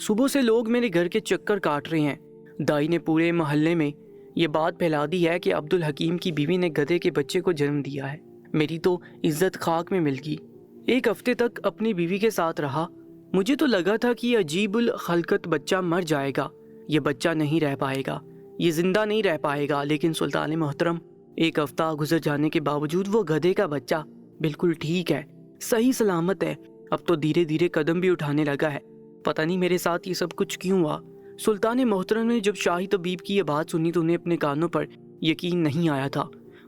صبح سے لوگ میرے گھر کے چکر کاٹ رہے ہیں۔ دائی نے پورے محلے میں یہ بات پھیلا دی ہے کہ عبدالحکیم کی بیوی نے گدھے کے بچے کو جنم دیا ہے۔ میری تو عزت خاک میں مل گئی۔ ایک ہفتے تک اپنی بیوی کے ساتھ رہا۔ مجھے تو لگا تھا کہ یہ عجیب الخلقت بچہ مر جائے گا، یہ بچہ نہیں رہ پائے گا، یہ زندہ نہیں رہ پائے گا، لیکن سلطان محترم، ایک ہفتہ گزر جانے کے باوجود وہ گدھے کا بچہ بالکل ٹھیک ہے، صحیح سلامت ہے، اب تو دھیرے دھیرے قدم بھی اٹھانے لگا ہے۔ پتہ نہیں میرے ساتھ یہ سب کچھ کیوں ہوا۔ سلطان محترم نے جب شاہی طبیب کی یہ بات سنی تو انہیں اپنے کانوں پر یقین نہیں آیا تھا،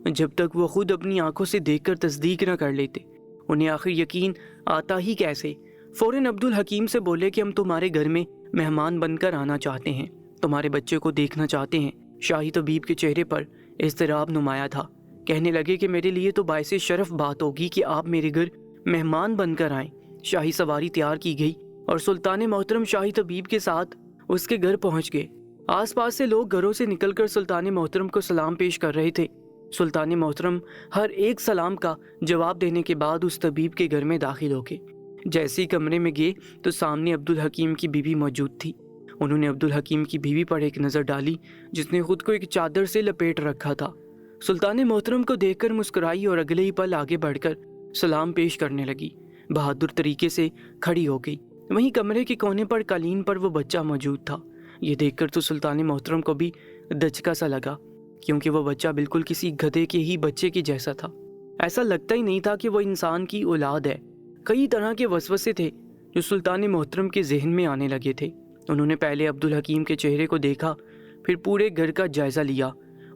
جب تک وہ خود اپنی آنکھوں سے دیکھ کر تصدیق نہ کر لیتے۔ انہیں آخر یقین آتا ہی کیسے؟ فوراً عبدالحکیم سے بولے کہ ہم تمہارے گھر میں مہمان بن کر آنا چاہتے ہیں، تمہارے بچے کو دیکھنا چاہتے ہیں۔ شاہی طبیب کے چہرے پر اضطراب نمایاں تھا۔ کہنے لگے کہ میرے لیے تو باعث شرف بات ہوگی کہ آپ میرے گھر مہمان بن کر آئیں۔ شاہی سواری تیار کی گئی اور سلطان محترم شاہی طبیب کے ساتھ اس کے گھر پہنچ گئے۔ آس پاس سے لوگ گھروں سے نکل کر سلطان محترم کو سلام پیش کر رہے تھے۔ سلطان محترم ہر ایک سلام کا جواب دینے کے بعد اس طبیب کے گھر میں داخل ہو گئے۔ جیسے ہی کمرے میں گئے تو سامنے عبدالحکیم کی بیوی موجود تھی۔ انہوں نے عبدالحکیم کی بیوی پر ایک نظر ڈالی جس نے خود کو ایک چادر سے لپیٹ رکھا تھا۔ سلطان محترم کو دیکھ کر مسکرائی اور اگلے ہی پل آگے بڑھ کر سلام پیش کرنے لگی۔ بہادر طریقے سے کھڑی ہو گئی۔ وہیں کمرے کے کونے پر قالین پر وہ بچہ موجود تھا۔ یہ دیکھ کر تو سلطان محترم کو بھی دھچکا سا لگا، کیونکہ وہ بچہ بالکل کسی گدھے کے ہی بچے کے جیسا تھا۔ ایسا لگتا ہی نہیں تھا کہ وہ انسان کی اولاد ہے۔ کئی طرح کے وسوسے تھے جو سلطان محترم کے ذہن میں آنے لگے تھے۔ انہوں نے پہلے عبدالحکیم کے چہرے کو دیکھا، پھر پورے گھر کا جائزہ لیا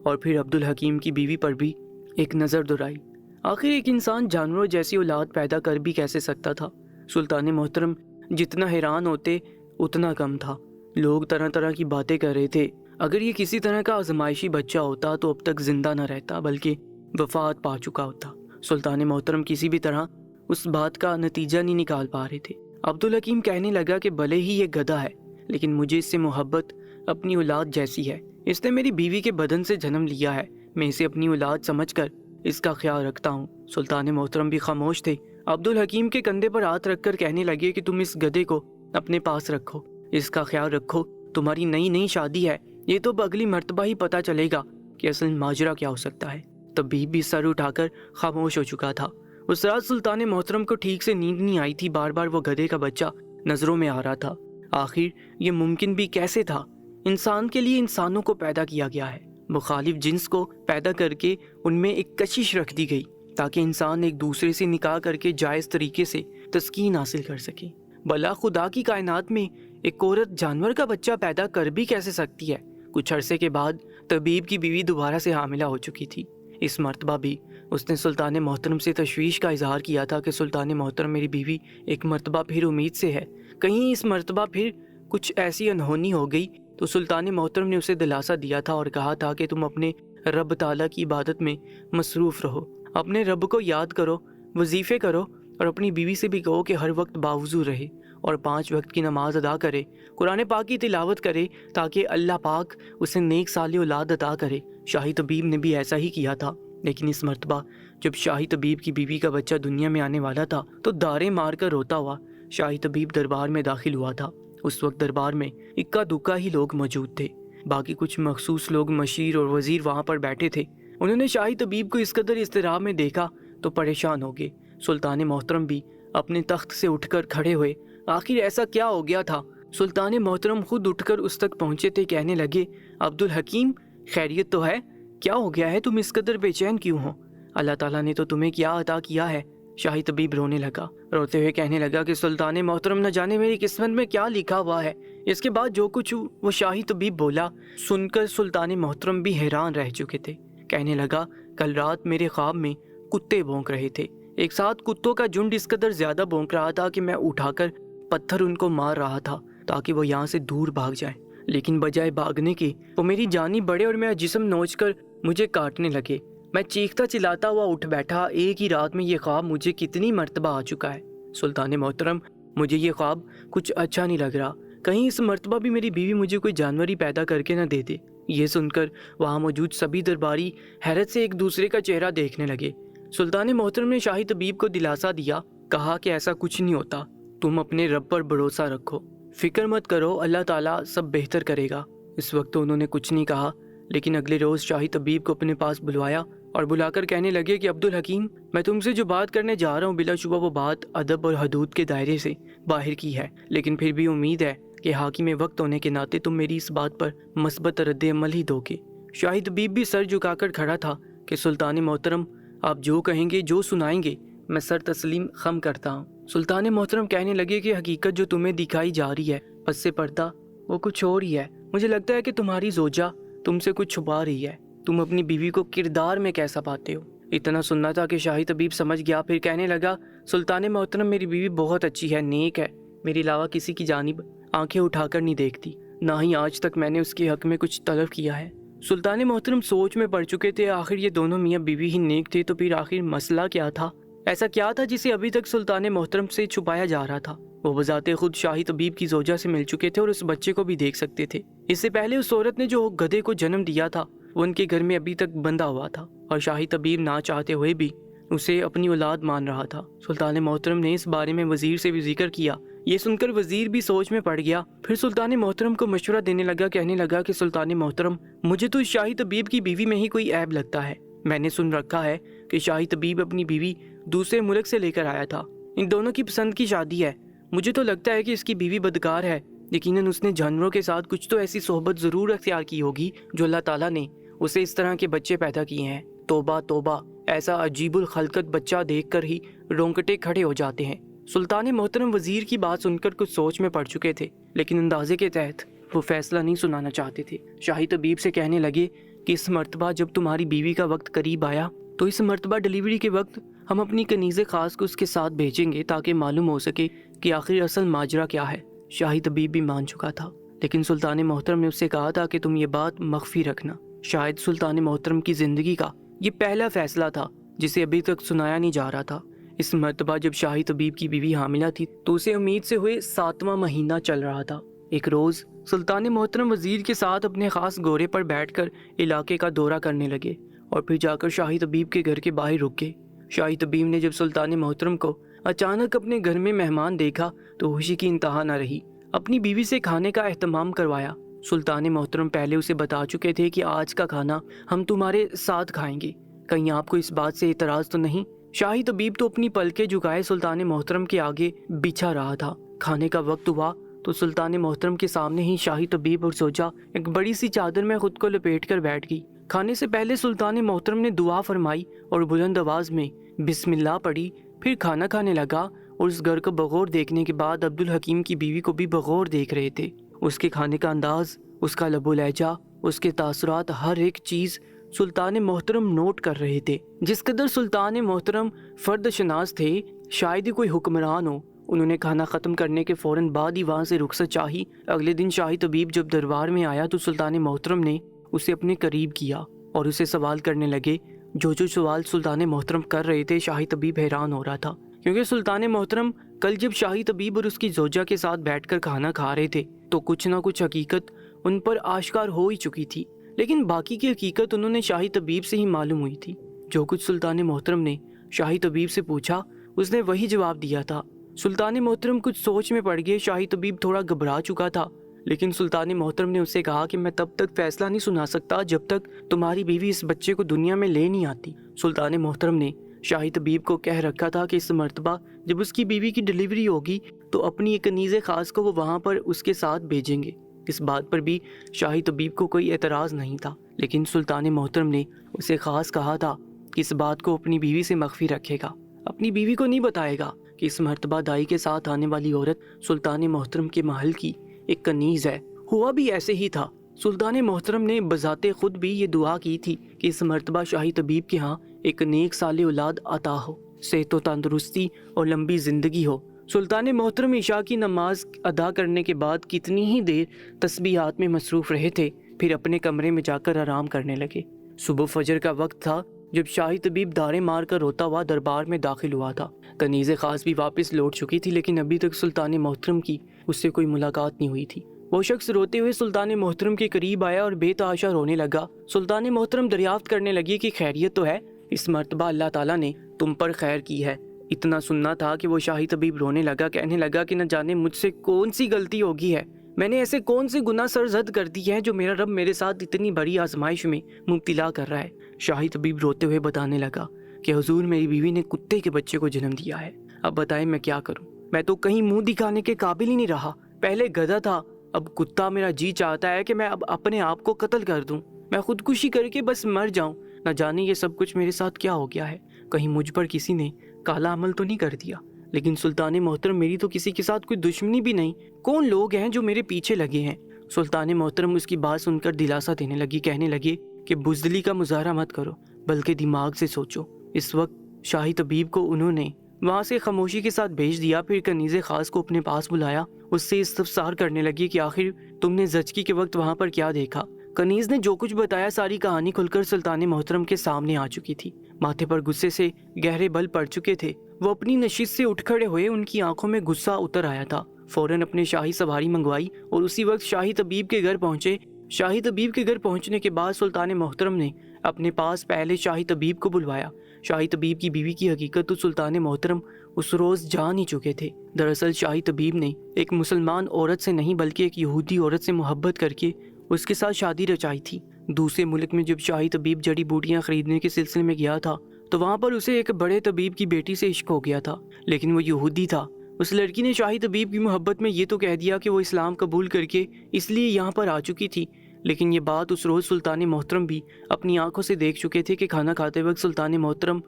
اور پھر عبدالحکیم کی بیوی پر بھی ایک نظر دوڑائی۔ آخر ایک انسان جانوروں جیسی اولاد پیدا کر بھی کیسے سکتا تھا؟ سلطان محترم جتنا حیران ہوتے اتنا کم تھا۔ لوگ طرح طرح کی باتیں کر رہے تھے۔ اگر یہ کسی طرح کا آزمائشی بچہ ہوتا تو اب تک زندہ نہ رہتا بلکہ وفات پا چکا ہوتا۔ سلطان محترم کسی بھی طرح اس بات کا نتیجہ نہیں نکال پا رہے تھے۔ عبدالحکیم کہنے لگا کہ بھلے ہی یہ گدھا ہے لیکن مجھے اس سے محبت اپنی اولاد جیسی ہے۔ اس نے میری بیوی کے بدن سے جنم لیا ہے، میں اسے اپنی اولاد سمجھ کر اس کا خیال رکھتا ہوں۔ سلطان محترم بھی خاموش تھے۔ عبدالحکیم کے کندھے پر ہاتھ رکھ کر کہنے لگے کہ تم اس گدھے کو اپنے پاس رکھو، اس کا خیال رکھو، تمہاری نئی نئی شادی ہے، یہ تو اگلی مرتبہ ہی پتہ چلے گا کہ اصل ماجرا کیا ہو سکتا ہے۔ طبیب بھی سر اٹھا کر خاموش ہو چکا تھا۔ اس رات سلطان محترم کو ٹھیک سے نیند نہیں آئی تھی، بار بار وہ گدھے کا بچہ نظروں میں آ رہا تھا۔ آخر یہ ممکن بھی کیسے تھا؟ انسان کے لیے انسانوں کو پیدا کیا گیا ہے، مخالف جنس کو پیدا کر کے ان میں ایک کشش رکھ دی گئی تاکہ انسان ایک دوسرے سے نکاح کر کے جائز طریقے سے تسکین حاصل کر سکے۔ بھلا خدا کی کائنات میں ایک عورت جانور کا بچہ پیدا کر بھی کیسے سکتی ہے؟ کچھ عرصے کے بعد طبیب کی بیوی دوبارہ سے حاملہ ہو چکی تھی۔ اس مرتبہ بھی اس نے سلطان محترم سے تشویش کا اظہار کیا تھا کہ سلطان محترم، میری بیوی ایک مرتبہ پھر امید سے ہے، کہیں اس مرتبہ پھر کچھ ایسی انہونی ہو گئی۔ تو سلطان محترم نے اسے دلاسا دیا تھا اور کہا تھا کہ تم اپنے رب تعالیٰ کی عبادت میں مصروف رہو، اپنے رب کو یاد کرو، وظیفے کرو اور اپنی بیوی سے بھی کہو کہ ہر وقت باوضو رہے اور 5 وقت کی نماز ادا کرے، قرآن پاک کی تلاوت کرے تاکہ اللہ پاک اسے نیک صالح اولاد عطا کرے۔ شاہی طبیب نے بھی ایسا ہی کیا تھا، لیکن اس مرتبہ جب شاہی طبیب کی بیوی کا بچہ دنیا میں آنے والا تھا تو دارے مار کر روتا ہوا شاہی طبیب دربار میں داخل ہوا تھا۔ اس وقت دربار میں اکا دکا ہی لوگ موجود تھے، باقی کچھ مخصوص لوگ مشیر اور وزیر وہاں پر بیٹھے تھے۔ انہوں نے شاہی طبیب کو اس قدر اضطراب میں دیکھا تو پریشان ہو گئے۔ سلطان محترم بھی اپنے تخت سے اٹھ کر کھڑے ہوئے۔ آخر ایسا کیا ہو گیا تھا؟ سلطان محترم خود اٹھ کر اس تک پہنچے تھے۔ کہنے لگے، عبدالحکیم خیریت تو ہے؟ کیا ہو گیا ہے؟ تم اس قدر بے چین کیوں ہو؟ اللہ تعالیٰ نے تو تمہیں کیا عطا کیا ہے؟ شاہی طبیب رونے لگا، روتے ہوئے کہنے لگا کہ سلطان محترم، نہ جانے میری قسمت میں کیا لکھا ہوا ہے۔ اس کے بعد جو کچھ وہ شاہی طبیب بولا سن کر سلطان محترم بھی حیران رہ چکے تھے۔ کہنے لگا، کل رات میرے خواب میں کتے بھونک رہے تھے، ایک ساتھ کتوں کا جھنڈ اس قدر زیادہ بھونک رہا تھا کہ میں اٹھا کر پتھر ان کو مار رہا تھا تاکہ وہ یہاں سے دور بھاگ جائیں، لیکن بجائے بھاگنے کے وہ میری جانی بڑھے اور میرا جسم نوچ کر مجھے کاٹنے لگے۔ میں چیختا چلاتا ہوا اٹھ بیٹھا۔ ایک ہی رات میں یہ خواب مجھے کتنی مرتبہ آ چکا ہے۔ سلطان محترم، مجھے یہ خواب کچھ اچھا نہیں لگ رہا، کہیں اس مرتبہ بھی میری بیوی مجھے کوئی جانور ہی پیدا کر کے نہ دے دے۔ یہ سن کر وہاں موجود سبھی درباری حیرت سے ایک دوسرے کا چہرہ دیکھنے لگے۔ سلطان محترم نے شاہی طبیب کو دلاسا دیا، کہا کہ ایسا کچھ نہیں ہوتا، تم اپنے رب پر بھروسہ رکھو، فکر مت کرو، اللہ تعالیٰ سب بہتر کرے گا۔ اس وقت تو انہوں نے کچھ نہیں کہا، لیکن اگلے روز شاہی طبیب کو اپنے پاس بلوایا اور بلا کر کہنے لگے کہ عبدالحکیم، میں تم سے جو بات کرنے جا رہا ہوں بلا شبہ وہ بات ادب اور حدود کے دائرے سے باہر کی ہے، لیکن پھر بھی امید ہے کہ حاکم وقت ہونے کے ناطے تم میری اس بات پر مثبت رد عمل ہی دو گے۔ شاہی طبیب بھی سر جھکا کر کھڑا تھا کہ سلطان محترم، آپ جو کہیں گے، جو سنائیں گے، میں سر تسلیم خم کرتا ہوں۔ سلطان محترم کہنے لگے کہ حقیقت جو تمہیں دکھائی جا رہی ہے پس سے پردہ، وہ کچھ اور ہی ہے۔ مجھے لگتا ہے کہ تمہاری زوجہ تم سے کچھ چھپا رہی ہے۔ تم اپنی بیوی کو کردار میں کیسا پاتے ہو؟ اتنا سننا تھا کہ شاہی طبیب سمجھ گیا، پھر کہنے لگا، سلطان محترم، میری بیوی بہت اچھی ہے، نیک ہے، میرے علاوہ کسی کی جانب آنکھیں اٹھا کر نہیں دیکھتی، نہ ہی آج تک میں نے اس کے حق میں کچھ طلب کیا ہے۔ سلطان محترم سوچ میں پڑ چکے تھے، آخر یہ دونوں میاں بیوی ہی نیک تھے تو پھر آخر مسئلہ کیا تھا؟ ایسا کیا تھا جسے ابھی تک سلطان محترم سے چھپایا جا رہا تھا؟ وہ بذات خود شاہی طبیب کی زوجہ سے مل چکے تھے اور اس بچے کو بھی دیکھ سکتے تھے۔ اس سے پہلے اس عورت نے جو گدھے کو جنم دیا تھا وہ ان کے گھر میں ابھی تک بندھا ہوا تھا، اور شاہی طبیب نہ چاہتے ہوئے بھی اسے اپنی اولاد مان رہا تھا۔ سلطان محترم نے اس بارے میں وزیر سے بھی ذکر کیا۔ یہ سن کر وزیر بھی سوچ میں پڑ گیا، پھر سلطان محترم کو مشورہ دینے لگا، کہنے لگا کہ سلطان محترم، مجھے تو اس شاہی طبیب کی بیوی میں ہی کوئی عیب لگتا ہے۔ میں نے سن رکھا ہے کہ شاہی طبیب اپنی بیوی دوسرے ملک سے لے کر آیا تھا، ان دونوں کی پسند کی شادی ہے۔ مجھے تو لگتا ہے کہ اس کی بیوی بدکار ہے، یقیناً اس نے جانوروں کے ساتھ کچھ تو ایسی صحبت ضرور اختیار کی ہوگی جو اللہ تعالیٰ نے اسے اس طرح کے بچے پیدا کیے ہیں۔ توبہ توبہ، ایسا عجیب الخلقت بچہ دیکھ کر ہی رونگٹے کھڑے ہو جاتے ہیں۔ سلطان محترم وزیر کی بات سن کر کچھ سوچ میں پڑ چکے تھے، لیکن اندازے کے تحت وہ فیصلہ نہیں سنانا چاہتے تھے۔ شاہی طبیب سے کہنے لگے کہ اس مرتبہ جب تمہاری بیوی کا وقت قریب آیا تو اس مرتبہ ڈیلیوری کے وقت ہم اپنی کنیز خاص کو اس کے ساتھ بھیجیں گے تاکہ معلوم ہو سکے کہ آخر اصل ماجرا کیا ہے۔ شاہی طبیب بھی مان چکا تھا، لیکن سلطان محترم نے اس سے کہا تھا کہ تم یہ بات مخفی رکھنا۔ شاید سلطان محترم کی زندگی کا یہ پہلا فیصلہ تھا جسے ابھی تک سنایا نہیں جا رہا تھا۔ اس مرتبہ جب شاہی طبیب کی بیوی حاملہ تھی تو اسے امید سے ہوئے 7واں مہینہ چل رہا تھا۔ ایک روز سلطان محترم وزیر کے ساتھ اپنے خاص گھوڑے پر بیٹھ کر علاقے کا دورہ کرنے لگے اور پھر جا کر شاہی طبیب کے گھر کے باہر رک گئے۔ شاہی طبیب نے جب سلطان محترم کو اچانک اپنے گھر میں مہمان دیکھا تو خوشی کی انتہا نہ رہی۔ اپنی بیوی سے کھانے کا اہتمام کروایا۔ سلطان محترم پہلے اسے بتا چکے تھے کہ آج کا کھانا ہم تمہارے ساتھ کھائیں گے، کہیں آپ کو اس بات سے اعتراض تو نہیں؟ شاہی طبیب تو اپنی پلکیں جھکائے سلطان محترم کے آگے بچھا رہا تھا۔ کھانے کا وقت ہوا تو سلطان محترم کے سامنے ہی شاہی طبیب اور زوجہ ایک بڑی سی چادر میں خود کو لپیٹ کر بیٹھ گئی۔ کھانے سے پہلے سلطان محترم نے دعا فرمائی اور بلند آواز میں بسم اللہ پڑھی، پھر کھانا کھانے لگا، اور اس گھر کو بغور دیکھنے کے بعد عبدالحکیم کی بیوی کو بھی بغور دیکھ رہے تھے۔ اس کے کھانے کا انداز، اس کا لب و لہجہ، اس کے تاثرات، ہر ایک چیز سلطان محترم نوٹ کر رہے تھے۔ جس قدر سلطان محترم فرد شناس تھے، شاید ہی کوئی حکمران ہو۔ انہوں نے کھانا ختم کرنے کے فوراً بعد ہی وہاں سے رخصت چاہی۔ اگلے دن شاہی طبیب جب دربار میں آیا تو سلطان محترم نے اسے اپنے قریب کیا اور اسے سوال کرنے لگے۔ جو سوال سلطان محترم کر رہے تھے، شاہی طبیب حیران ہو رہا تھا، کیونکہ سلطان محترم کل جب شاہی طبیب اور اس کی زوجہ کے ساتھ بیٹھ کر کھانا کھا رہے تھے تو کچھ نہ کچھ حقیقت ان پر آشکار ہو ہی چکی تھی، لیکن باقی کی حقیقت انہوں نے شاہی طبیب سے ہی معلوم ہوئی تھی۔ جو کچھ سلطان محترم نے شاہی طبیب سے پوچھا اس نے وہی جواب دیا تھا۔ سلطان محترم کچھ سوچ میں پڑ گئے۔ شاہی طبیب تھوڑا گھبرا چکا تھا، لیکن سلطان محترم نے اسے کہا کہ میں تب تک فیصلہ نہیں سنا سکتا جب تک تمہاری بیوی اس بچے کو دنیا میں لے نہیں آتی۔ سلطان محترم نے شاہی طبیب کو کہہ رکھا تھا کہ اس مرتبہ جب اس کی بیوی کی ڈیلیوری ہوگی تو اپنی ایک کنیز خاص کو وہ وہاں پر اس کے ساتھ بھیجیں گے۔ اس بات پر بھی شاہی طبیب کو کوئی اعتراض نہیں تھا، لیکن سلطان محترم نے اسے خاص کہا تھا کہ اس بات کو اپنی بیوی سے مخفی رکھے گا، اپنی بیوی کو نہیں بتائے گا کہ اس مرتبہ دائی کے ساتھ آنے والی عورت سلطان محترم کے محل کی ایک کنیز ہے۔ ہوا بھی ایسے ہی تھا۔ سلطان محترم نے بذات خود بھی یہ دعا کی تھی کہ اس مرتبہ شاہی طبیب کے ہاں ایک نیک صالح اولاد عطا ہو، صحت و تندرستی اور لمبی زندگی ہو۔ سلطان محترم عشاء کی نماز ادا کرنے کے بعد کتنی ہی دیر تسبیحات میں مصروف رہے تھے، پھر اپنے کمرے میں جا کر آرام کرنے لگے۔ صبح فجر کا وقت تھا جب شاہی طبیب دارے مار کر روتا ہوا دربار میں داخل ہوا تھا۔ کنیز خاص بھی واپس لوٹ چکی تھی، لیکن ابھی تک سلطان محترم کی اس سے کوئی ملاقات نہیں ہوئی تھی۔ وہ شخص روتے ہوئے سلطان محترم کے قریب آیا اور بے تحاشا رونے لگا۔ سلطان محترم دریافت کرنے لگی کہ خیریت تو ہے؟ اس مرتبہ اللہ تعالیٰ نے تم پر خیر کی ہے، اتنا سننا تھا کہ وہ شاہی طبیب رونے لگا، کہنے لگا کہ نہ جانے مجھ سے کون سی غلطی ہوگی ہے، میں نے ایسے کون سے گناہ سرزد کر دی ہیں جو میرا رب میرے ساتھ اتنی بڑی آزمائش میں مبتلا کر رہا ہے۔ شاہی طبیب روتے ہوئے بتانے لگا کہ حضور میری بیوی نے کتے کے بچے کو جنم دیا ہے، اب بتائیں میں کیا کروں، میں تو کہیں منہ دکھانے کے قابل ہی نہیں رہا، پہلے گدھا تھا اب کتا، میرا جی چاہتا ہے کہ میں اب اپنے آپ کو قتل کر دوں، میں خودکشی کر کے بس مر جاؤں، نہ جانے یہ سب کچھ میرے ساتھ کیا ہو گیا ہے، کہیں مجھ پر کسی نے کالا عمل تو نہیں کر دیا۔ لیکن سلطان محترم میری تو کسی کے ساتھ کوئی دشمنی بھی نہیں، کون لوگ ہیں جو میرے پیچھے لگے ہیں؟ سلطان محترم اس کی بات سن کر دلاسا دینے لگی، کہنے لگے کہ بزدلی کا مظاہرہ مت کرو بلکہ دماغ سے سوچو۔ اس وقت شاہی طبیب کو انہوں نے وہاں سے خاموشی کے ساتھ بھیج دیا، پھر کنیز خاص کو اپنے پاس بلایا، اس سے استفسار کرنے لگی کہ آخر تم نے زچگی کے وقت وہاں پر کیا دیکھا؟ کنیز نے جو کچھ بتایا ساری کہانی کھل کر سلطان محترم کے سامنے آ چکی تھی، ماتھے پر غصے سے گہرے بل پڑ چکے تھے، وہ اپنی نشست سے اٹھ کھڑے ہوئے، ان کی آنکھوں میں غصہ اتر آیا تھا، فوراً اپنے شاہی سواری منگوائی اور اسی وقت شاہی طبیب کے گھر پہنچے۔ شاہی طبیب کے گھر پہنچنے کے بعد سلطان محترم نے اپنے پاس پہلے شاہی طبیب کو بلوایا۔ شاہی طبیب کی بیوی کی حقیقت تو سلطان محترم اس روز جان ہی چکے تھے۔ دراصل شاہی طبیب نے ایک مسلمان عورت سے نہیں بلکہ ایک یہودی عورت سے محبت کر کے اس کے ساتھ شادی رچائی تھی۔ دوسرے ملک میں جب شاہی طبیب جڑی بوٹیاں خریدنے کے سلسلے میں گیا تھا تو وہاں پر اسے ایک بڑے طبیب کی بیٹی سے عشق ہو گیا تھا، لیکن وہ یہودی تھا۔ اس لڑکی نے شاہی طبیب کی محبت میں یہ تو کہہ دیا کہ وہ اسلام قبول کر کے اس لیے یہاں پر آ چکی تھی، لیکن یہ بات اس روز سلطان محترم بھی اپنی آنکھوں سے دیکھ چکے تھے کہ کھانا کھاتے وقت سلطان محترم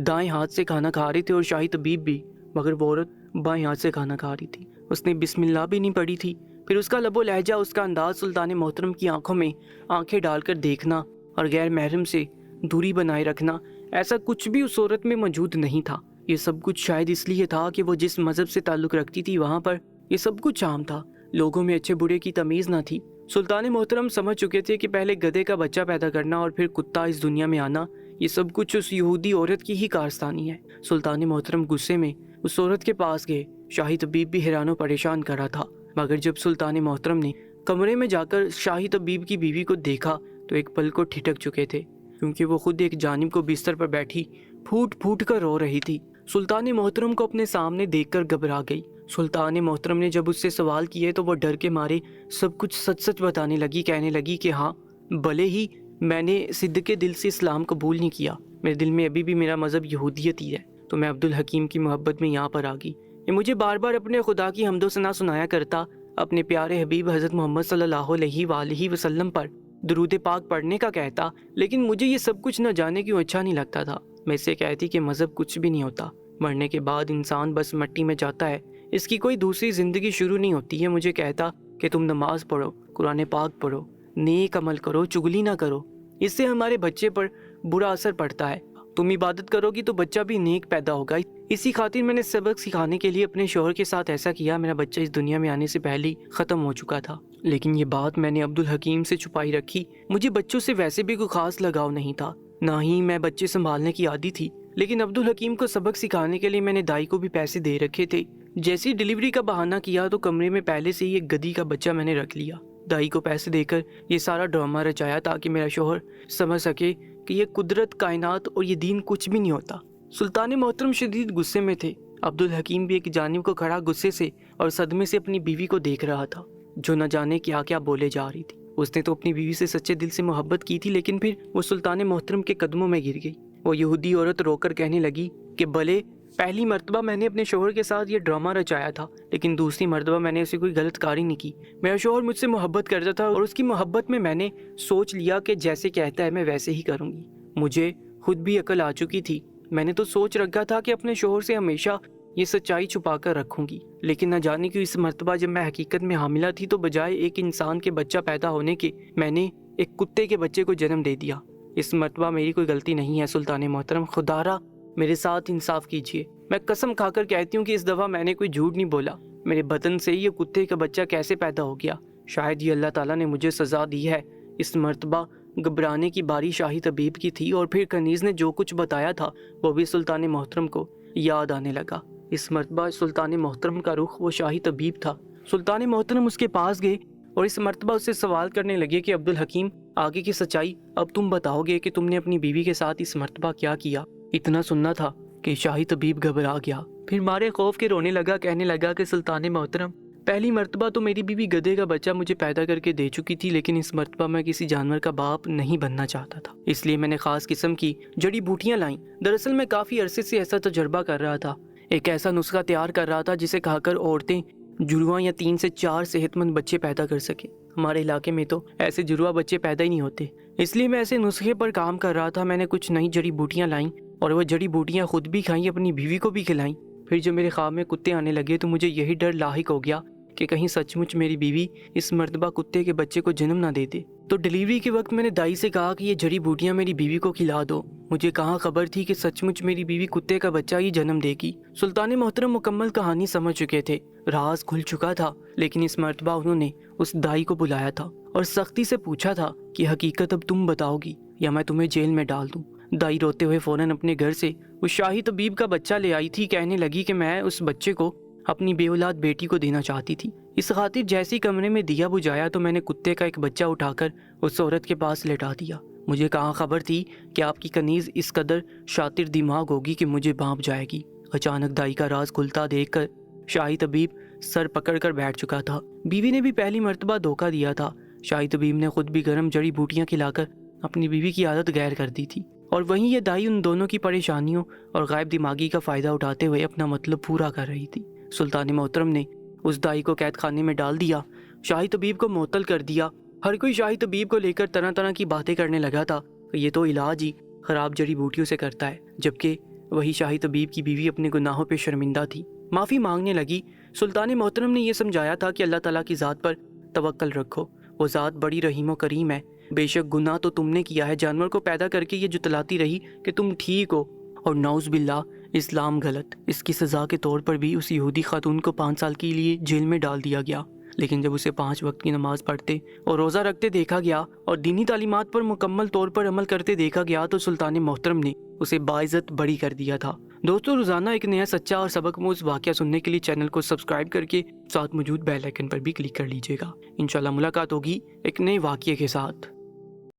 دائیں ہاتھ سے کھانا کھا رہے تھے اور شاہی طبیب بھی، مگر وہ عورت بائیں ہاتھ سے کھانا کھا رہی تھی، اس نے بسم اللہ بھی نہیں پڑھی تھی۔ پھر اس کا لب و لہجہ، اس کا انداز، سلطان محترم کی آنکھوں میں آنکھیں ڈال کر دیکھنا اور غیر محرم سے دوری بنائے رکھنا، ایسا کچھ بھی اس عورت میں موجود نہیں تھا۔ یہ سب کچھ شاید اس لیے تھا کہ وہ جس مذہب سے تعلق رکھتی تھی وہاں پر یہ سب کچھ عام تھا، لوگوں میں اچھے برے کی تمیز نہ تھی۔ سلطان محترم سمجھ چکے تھے کہ پہلے گدھے کا بچہ پیدا کرنا اور پھر کتا اس دنیا میں آنا، یہ سب کچھ اس یہودی عورت کی ہی کارستانی ہے۔ سلطان محترم غصے میں اس عورت کے پاس گئے، شاہی طبیب بھی حیران و پریشان کرا تھا، مگر جب سلطان محترم نے کمرے میں جا کر شاہی طبیب کی بیوی کو دیکھا تو ایک پل کو ٹھٹک چکے تھے، کیونکہ وہ خود ایک جانب کو بستر پر بیٹھی پھوٹ پھوٹ کر رو رہی تھی۔ سلطان محترم کو اپنے سامنے دیکھ کر گھبرا گئی۔ سلطان محترم نے جب اس سے سوال کیے تو وہ ڈر کے مارے سب کچھ سچ سچ بتانے لگی، کہنے لگی کہ ہاں بھلے ہی میں نے صدقے دل سے اسلام قبول نہیں کیا، میرے دل میں ابھی بھی میرا مذہب یہودیت ہی ہے، تو میں عبدالحکیم کی محبت میں یہاں پر آ گئی۔ یہ مجھے بار بار اپنے خدا کی حمد و ثنا سنایا کرتا، اپنے پیارے حبیب حضرت محمد صلی اللہ علیہ وآلہ وسلم پر درود پاک پڑھنے کا کہتا، لیکن مجھے یہ سب کچھ نہ جانے کیوں اچھا نہیں لگتا تھا۔ میں اسے کہتی کہ مذہب کچھ بھی نہیں ہوتا، مرنے کے بعد انسان بس مٹی میں جاتا ہے، اس کی کوئی دوسری زندگی شروع نہیں ہوتی ہے۔ مجھے کہتا کہ تم نماز پڑھو، قرآن پاک پڑھو، نیک عمل کرو، چگلی نہ کرو، اس سے ہمارے بچے پر برا اثر پڑتا ہے، تم عبادت کرو گی تو بچہ بھی نیک پیدا ہوگا۔ اسی خاطر میں نے سبق سکھانے کے لیے اپنے شوہر کے ساتھ ایسا کیا، میرا بچہ اس دنیا میں آنے سے پہلے ہی ختم ہو چکا تھا، لیکن یہ بات میں نے عبدالحکیم سے چھپائی رکھی۔ مجھے بچوں سے ویسے بھی کوئی خاص لگاؤ نہیں تھا، نہ ہی میں بچے سنبھالنے کی عادی تھی، لیکن عبدالحکیم کو سبق سکھانے کے لیے میں نے دائی کو بھی پیسے دے رکھے تھے۔ جیسی ڈیلیوری کا بہانہ کیا تو کمرے میں پہلے سے ہی ایک گدھی کا بچہ میں نے رکھ لیا، دائی کو پیسے دے کر یہ سارا ڈرامہ رچایا تاکہ میرا شوہر سمجھ سکے کہ یہ قدرت، کائنات اور یہ دین کچھ بھی نہیں ہوتا۔ سلطان محترم شدید غصے میں تھے، عبدالحکیم بھی ایک جانب کو کھڑا غصے سے اور صدمے سے اپنی بیوی کو دیکھ رہا تھا، جو نہ جانے کیا کیا بولے جا رہی تھی۔ اس نے تو اپنی بیوی سے سچے دل سے محبت کی تھی، لیکن پھر وہ سلطان محترم کے قدموں میں گر گئی۔ وہ یہودی عورت رو کر کہنے لگی کہ بھلے پہلی مرتبہ میں نے اپنے شوہر کے ساتھ یہ ڈرامہ رچایا تھا، لیکن دوسری مرتبہ میں نے اسے کوئی غلط کاری نہیں کی۔ میرا شوہر مجھ سے محبت کرتا تھا اور اس کی محبت میں نے سوچ لیا کہ جیسے کہتا ہے میں ویسے ہی کروں گی۔ مجھے خود بھی عقل آ چکی تھی، میں نے تو سوچ رکھا تھا کہ اپنے شوہر سے ہمیشہ یہ سچائی چھپا کر رکھوں گی، لیکن نہ جانے کیوں اس مرتبہ جب میں حقیقت میں حاملہ تھی تو بجائے ایک انسان کے بچہ پیدا ہونے کے میں نے ایک کتے کے بچے کو جنم دے دیا۔ اس مرتبہ میری کوئی غلطی نہیں ہے سلطان محترم، خدا را میرے ساتھ انصاف کیجیے۔ میں قسم کھا کر کہتی ہوں کہ اس دفعہ میں نے کوئی جھوٹ نہیں بولا، میرے بدن سے یہ کتے کا بچہ کیسے پیدا ہو گیا، شاید یہ اللہ تعالیٰ نے مجھے سزا دی ہے۔ اس مرتبہ گھبرانے کی باری شاہی طبیب کی تھی، اور پھر کنیز نے جو کچھ بتایا تھا وہ بھی سلطان محترم کو یاد آنے لگا۔ اس مرتبہ سلطان محترم کا رخ وہ شاہی طبیب تھا۔ سلطان محترم اس کے پاس گئے اور اس مرتبہ اس سے سوال کرنے لگے کہ عبدالحکیم آگے کی سچائی اب تم بتاؤ گے کہ تم نے اپنی بیوی کے ساتھ اس مرتبہ کیا کیا؟ اتنا سننا تھا کہ شاہی طبیب گھبرا گیا، پھر مارے خوف کے رونے لگا، کہنے لگا کہ سلطان محترم، پہلی مرتبہ تو میری بیوی گدھے کا بچہ مجھے پیدا کر کے دے چکی تھی، لیکن اس مرتبہ میں کسی جانور کا باپ نہیں بننا چاہتا تھا، اس لیے میں نے خاص قسم کی جڑی بوٹیاں لائیں۔ دراصل میں کافی عرصے سے ایسا تجربہ کر رہا تھا، ایک ایسا نسخہ تیار کر رہا تھا جسے کھا کر عورتیں جڑواں یا 3 سے 4 صحت مند بچے پیدا کر سکیں۔ ہمارے علاقے میں تو ایسے جڑواں بچے پیدا ہی نہیں ہوتے، اس لیے میں ایسے نسخے پر کام کر رہا تھا۔ میں نے کچھ نئی جڑی بوٹیاں لائیں اور وہ جڑی بوٹیاں خود بھی کھائیں، اپنی بیوی کو بھی کھلائیں۔ پھر جب میرے خواب میں کتے آنے لگے تو مجھے یہی ڈر لاحق ہو گیا کہ کہیں سچ مچ میری بیوی اس مرتبہ کتے کے بچے کو جنم نہ دے دے۔ تو ڈیلیوری کے وقت میں نے دائی سے کہا کہ یہ جڑی بوٹیاں میری بیوی کو کھلا دو۔ مجھے کہاں خبر تھی کہ سچ مچ میری بیوی کتے کا بچہ ہی جنم دے گی۔ سلطان محترم مکمل کہانی سمجھ چکے تھے، راز کھل چکا تھا، لیکن اس مرتبہ انہوں نے اس دائی کو بلایا تھا اور سختی سے پوچھا تھا کہ حقیقت اب تم بتاؤ گی یا میں تمہیں جیل میں ڈال دوں۔ دائی روتے ہوئے فوراً اپنے گھر سے اس شاہی طبیب کا بچہ لے آئی تھی، کہنے لگی کہ میں اس بچے کو اپنی بے اولاد بیٹی کو دینا چاہتی تھی۔ اس خاطر جیسے ہی کمرے میں دیا بجھایا تو میں نے کتے کا ایک بچہ اٹھا کر اس عورت کے پاس لٹا دیا۔ مجھے کہاں خبر تھی کہ آپ کی کنیز اس قدر شاطر دماغ ہوگی کہ مجھے بھانپ جائے گی۔ اچانک دائی کا راز کھلتا دیکھ کر شاہی طبیب سر پکڑ کر بیٹھ چکا تھا۔ بیوی نے بھی پہلی مرتبہ دھوکہ دیا تھا۔ شاہی طبیب نے خود بھی گرم جڑی بوٹیاں کھلا کر اپنی بیوی کی عادت غیر کر دی تھی، اور وہیں یہ دائی ان دونوں کی پریشانیوں اور غائب دماغی کا فائدہ اٹھاتے ہوئے اپنا مطلب پورا کر رہی تھی۔ سلطان محترم نے اس دائی کو قید خانے میں ڈال دیا، شاہی طبیب کو معطل کر دیا۔ ہر کوئی شاہی طبیب کو لے کر طرح طرح کی باتیں کرنے لگا تھا کہ یہ تو علاج ہی خراب جڑی بوٹیوں سے کرتا ہے، جبکہ وہی شاہی طبیب کی بیوی اپنے گناہوں پہ شرمندہ تھی، معافی مانگنے لگی۔ سلطان محترم نے یہ سمجھایا تھا کہ اللہ تعالیٰ کی ذات پر توکل رکھو، وہ ذات بڑی رحیم و کریم ہے، بے شک گناہ تو تم نے کیا ہے، جانور کو پیدا کر کے یہ جتلاتی رہی کہ تم ٹھیک ہو، اور نعوذ باللہ اسلام غلط۔ اس کی سزا کے طور پر بھی اس یہودی خاتون کو 5 سال کے لیے جیل میں ڈال دیا گیا، لیکن جب اسے 5 وقت کی نماز پڑھتے اور روزہ رکھتے دیکھا گیا اور دینی تعلیمات پر مکمل طور پر عمل کرتے دیکھا گیا تو سلطان محترم نے اسے باعزت بری کر دیا تھا۔ دوستو، روزانہ ایک نیا سچا اور سبق آموز واقعہ سننے کے لیے چینل کو سبسکرائب کر کے ساتھ موجود بیل آئیکن پر بھی کلک کر لیجیے گا۔ انشاءاللہ ملاقات ہوگی ایک نئے واقعے کے ساتھ۔